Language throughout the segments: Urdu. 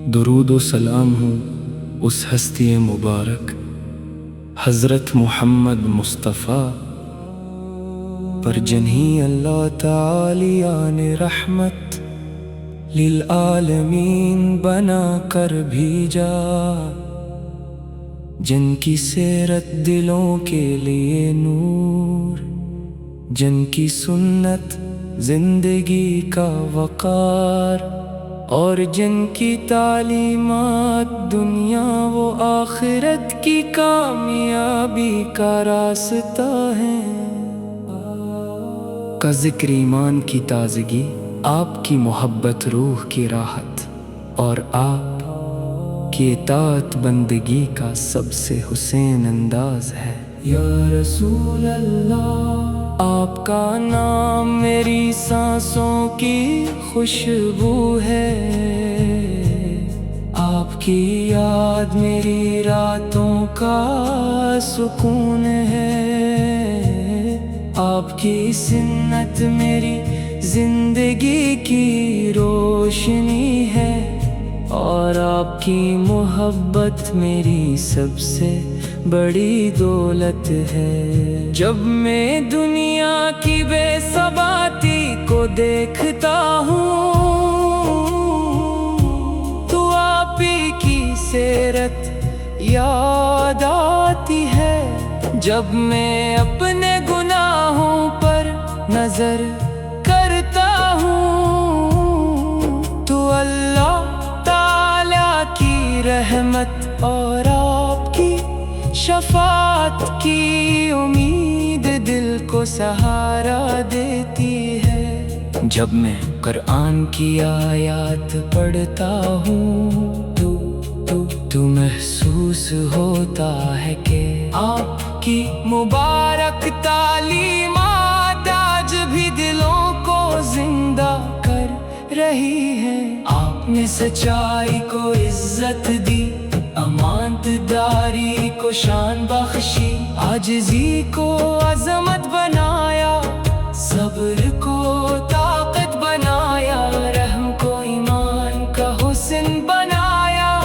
درود و سلام ہو اس ہستی مبارک حضرت محمد مصطفیٰ پر جنہیں اللہ تعالیٰ نے رحمت للعالمین بنا کر بھیجا، جن کی سیرت دلوں کے لیے نور، جن کی سنت زندگی کا وقار، اور جن کی تعلیمات دنیا و آخرت کی کامیابی کا راستہ ہے۔ کا ذکر ایمان کی تازگی، آپ کی محبت روح کی راحت، اور آپ کی اطاعت بندگی کا سب سے حسین انداز ہے۔ یا رسول اللہ، آپ کا نام میری سانسوں کی خوشبو ہے، آپ کی یاد میری راتوں کا سکون ہے، آپ کی سنت میری زندگی کی روشنی ہے، اور آپ کی محبت میری سب سے بڑی دولت ہے۔ جب میں دنیا کی بے ثباتی کو دیکھتا ہوں تو آپ ہی کی سیرت یاد آتی ہے۔ جب میں اپنے گناہوں پر نظر کرتا ہوں تو اللہ تعالیٰ کی رحمت اور آپ کی شفاعت کی امید دل کو سہارا دیتی ہے۔ جب میں قرآن کی آیات پڑھتا ہوں تو محسوس ہوتا ہے کہ آپ کی مبارک تعلیمات آج بھی دلوں کو زندہ کر رہی ہیں۔ آپ نے سچائی کو عزت دی، امانت داری کو شان بخشی، عاجزی کو عظمت بنایا، صبر کو طاقت بنایا، رحم کو ایمان کا حسن بنایا،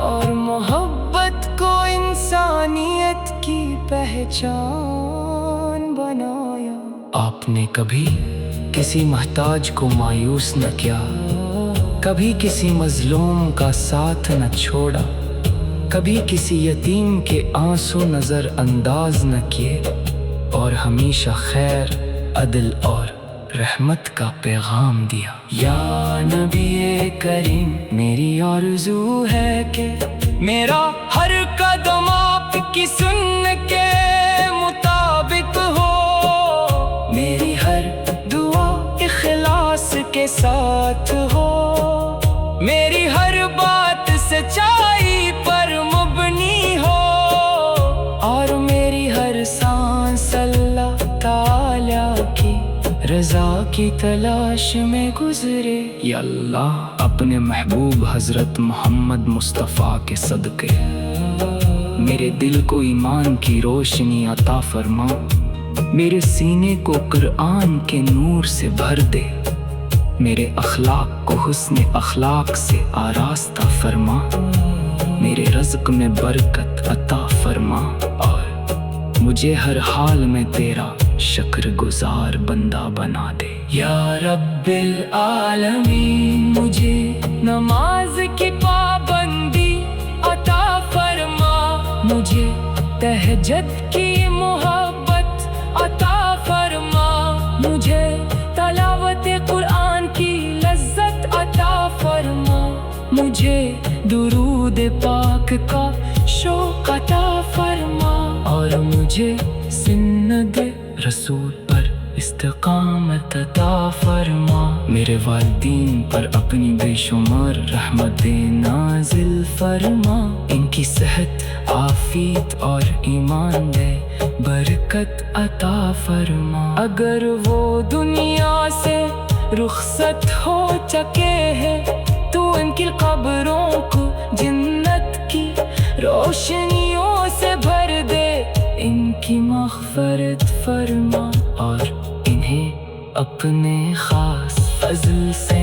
اور محبت کو انسانیت کی پہچان بنایا۔ آپ نے کبھی کسی محتاج کو مایوس نہ کیا، کبھی کسی مظلوم کا ساتھ نہ چھوڑا، کبھی کسی یتیم کے آنسو نظر انداز نہ کیے، اور ہمیشہ خیر، عدل اور رحمت کا پیغام دیا۔ یا نبی کریم، میری آرزو ہے کہ میرا ہر قدم آپ کی سن کے مطابق ہو، میری ہر دعا اخلاص کے ساتھ ہو، میری ہر بات سچائی پر مبنی ہو، اور میری ہر سانس اللہ تعالیٰ کی رضا کی تلاش میں گزرے۔ یا اللہ، اپنے محبوب حضرت محمد مصطفیٰ کے صدقے میرے دل کو ایمان کی روشنی عطا فرما، میرے سینے کو قرآن کے نور سے بھر دے، میرے اخلاق کو حسن اخلاق سے آراستہ فرما، میرے رزق میں برکت عطا فرما، اور مجھے ہر حال میں تیرا شکر گزار بندہ بنا دے۔ یا رب العالمین، مجھے نماز کی پابندی عطا فرما، مجھے تہجد کی محبت عطا فرما، مجھے تلاوت قرآن کی لذت عطا فرما، مجھے درود پاک کا شوق عطا فرما، اور مجھے سنت رسول پر استقامت عطا فرما۔ میرے والدین پر اپنی بے شمار رحمتیں نازل فرما، ان کی صحت، عافیت اور ایمان میں برکت عطا فرما۔ اگر وہ دنیا سے رخصت ہو چکے ہیں تو ان کی قبروں کو جنت کی روشنیوں سے بھر دے، ان کی مغفرت فرما، اور انہیں اپنے خاص فضل سے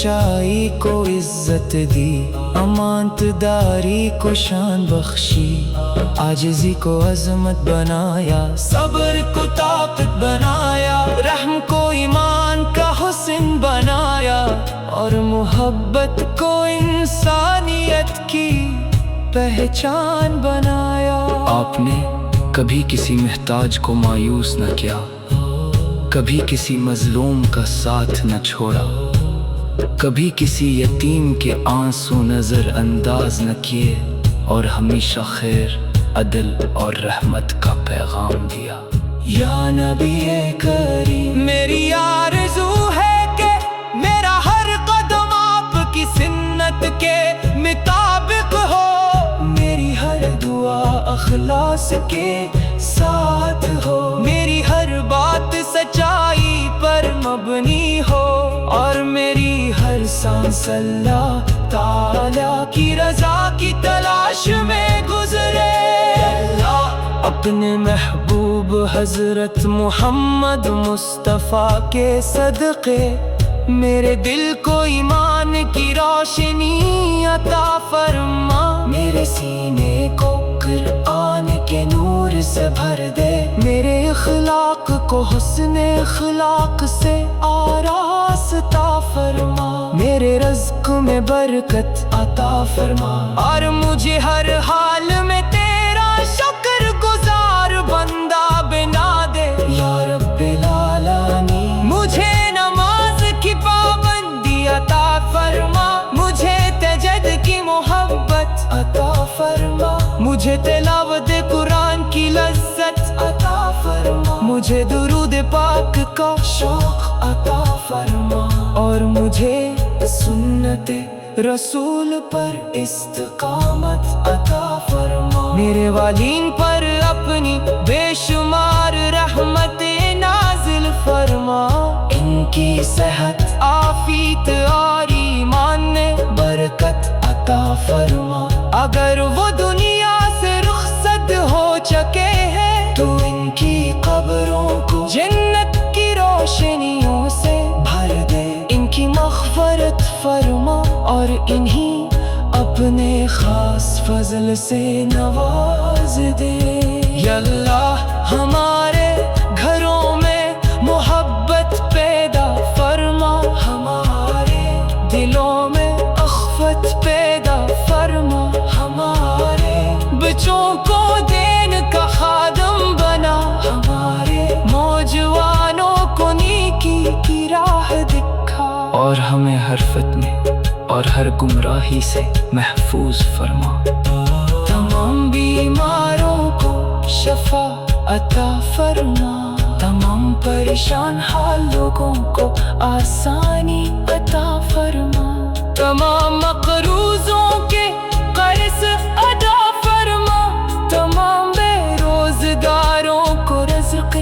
سچائی کو عزت دی، امانت داری کو شان بخشی، عاجزی کو عظمت بنایا، صبر کو طاقت بنایا، رحم کو ایمان کا حسن بنایا، اور محبت کو انسانیت کی پہچان بنایا۔ آپ نے کبھی کسی محتاج کو مایوس نہ کیا، کبھی کسی مظلوم کا ساتھ نہ چھوڑا، کبھی کسی یتیم کے آنسو نظر انداز نہ کیے، اور ہمیشہ خیر، عدل اور رحمت کا پیغام دیا۔ یا نبی کریم، میری آرزو ہے کہ میرا ہر قدم آپ کی سنت کے مطابق ہو، میری ہر دعا اخلاص کے ساتھ ہو، میری ہر بات سچائی پر مبنی ہو، اور میری ہر سانس اللہ تعالیٰ کی رضا کی تلاش میں گزرے۔ اپنے محبوب حضرت محمد مصطفیٰ کے صدقے میرے دل کو ایمان کی روشنی عطا فرما، میرے سینے کو قرآن کے نور سے بھر دے، میرے اخلاق کو حسن اخلاق سے آراستہ فرما، میرے رزق میں برکت عطا فرما، اور مجھے ہر حال میں تیرا شکر گزار بندہ بنا دے یا رب العالمین۔ مجھے نماز کی پابندی عطا فرما، مجھے تجد کی محبت عطا فرما، مجھے تلاوت قرآن کی لذت عطا فرما، مجھے درود پاک کا شوق عطا فرما، اور مجھے سنت رسول پر استقامت عطا فرما، میرے والدین پر اپنی بے شمار رحمت نازل فرما، ان کی صحت عافیت اور ایمان میں برکت عطا فرما، اگر وہ دنیا سے رخصت ہو چکے ہیں تو ان کی قبروں کو جنت کی روشنیوں سے بھر دے، ان کی مغفرت فرما، اور انہیں اپنے خاص فضل سے نواز دے۔ یا اللہ ہمارے گھروں میں محبت پیدا فرما، ہمارے دلوں میں اخوت پیدا فرما، ہمارے بچوں کو دین کا خادم بنا، ہمارے نوجوانوں کو نیکی کی راہ دکھا، اور ہمیں ہر فتنے اور ہر گمراہی سے محفوظ فرما۔ تمام بیماروں کو شفا عطا فرما، تمام پریشان حال لوگوں کو آسانی عطا فرما، تمام مقروضوں کے قرض ادا فرما، تمام بے روزگاروں کو رزق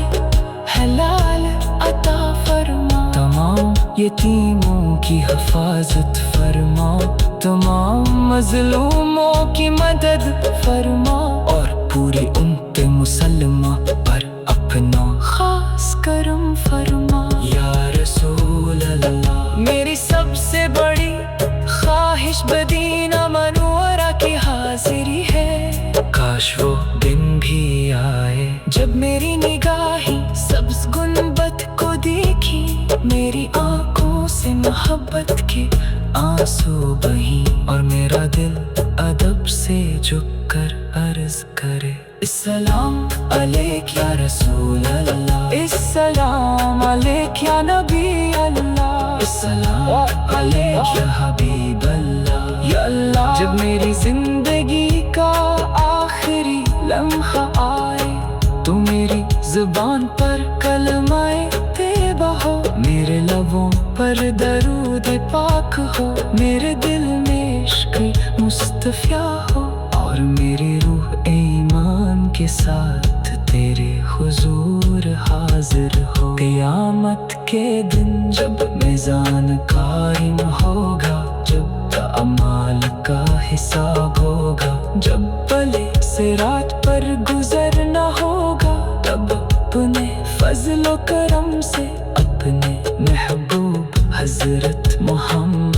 حلال عطا فرما، تمام یتیموں کی حفاظت فرما، تمام مظلوموں کی مدد فرما، اور پوری امت مسلمہ پر اپنا خاص کرم فرما۔ یا رسول اللہ، میری سب سے بڑی خواہش مدینہ منورہ کی حاضری ہے، کاش وہ دن بھی آئے جب میری نگاہیں سبز گنبد کو دیکھی، میری آنکھوں سے محبت کے آنسو بہیں، اور میرا دل ادب سے جھک کر عرض کرے، السلام علیک یا رسول اللہ، السلام علیک یا نبی اللہ، السلام علیک یا حبیب اللہ، یا اللہ۔ جب میری زندگی کا آخری لمحہ آئے تو میری زبان پر کلمہ طیبہ ہو، میرے لبوں پر درود پاک ہو، میرے دل میں عشق مصطفیٰ ہو، اور میری روح ایمان کے ساتھ تیرے حضور حاضر ہو۔ قیامت کے دن جب میزان قائم ہوگا، جب اعمال کا حساب ہوگا، جب پلے صراط پر گزرنا ہوگا، تب اپنے فضل و کرم سے اپنے محبوب حضرت محمد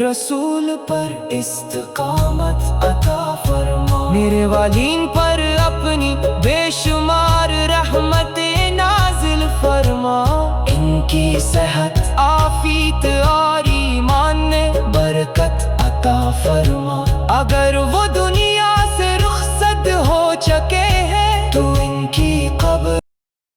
رسول پر استقامت عطا فرما، میرے والدین پر اپنی بے شمار رحمت نازل فرما، ان کی صحت عافیت اور ایمان میں برکت عطا فرما، اگر وہ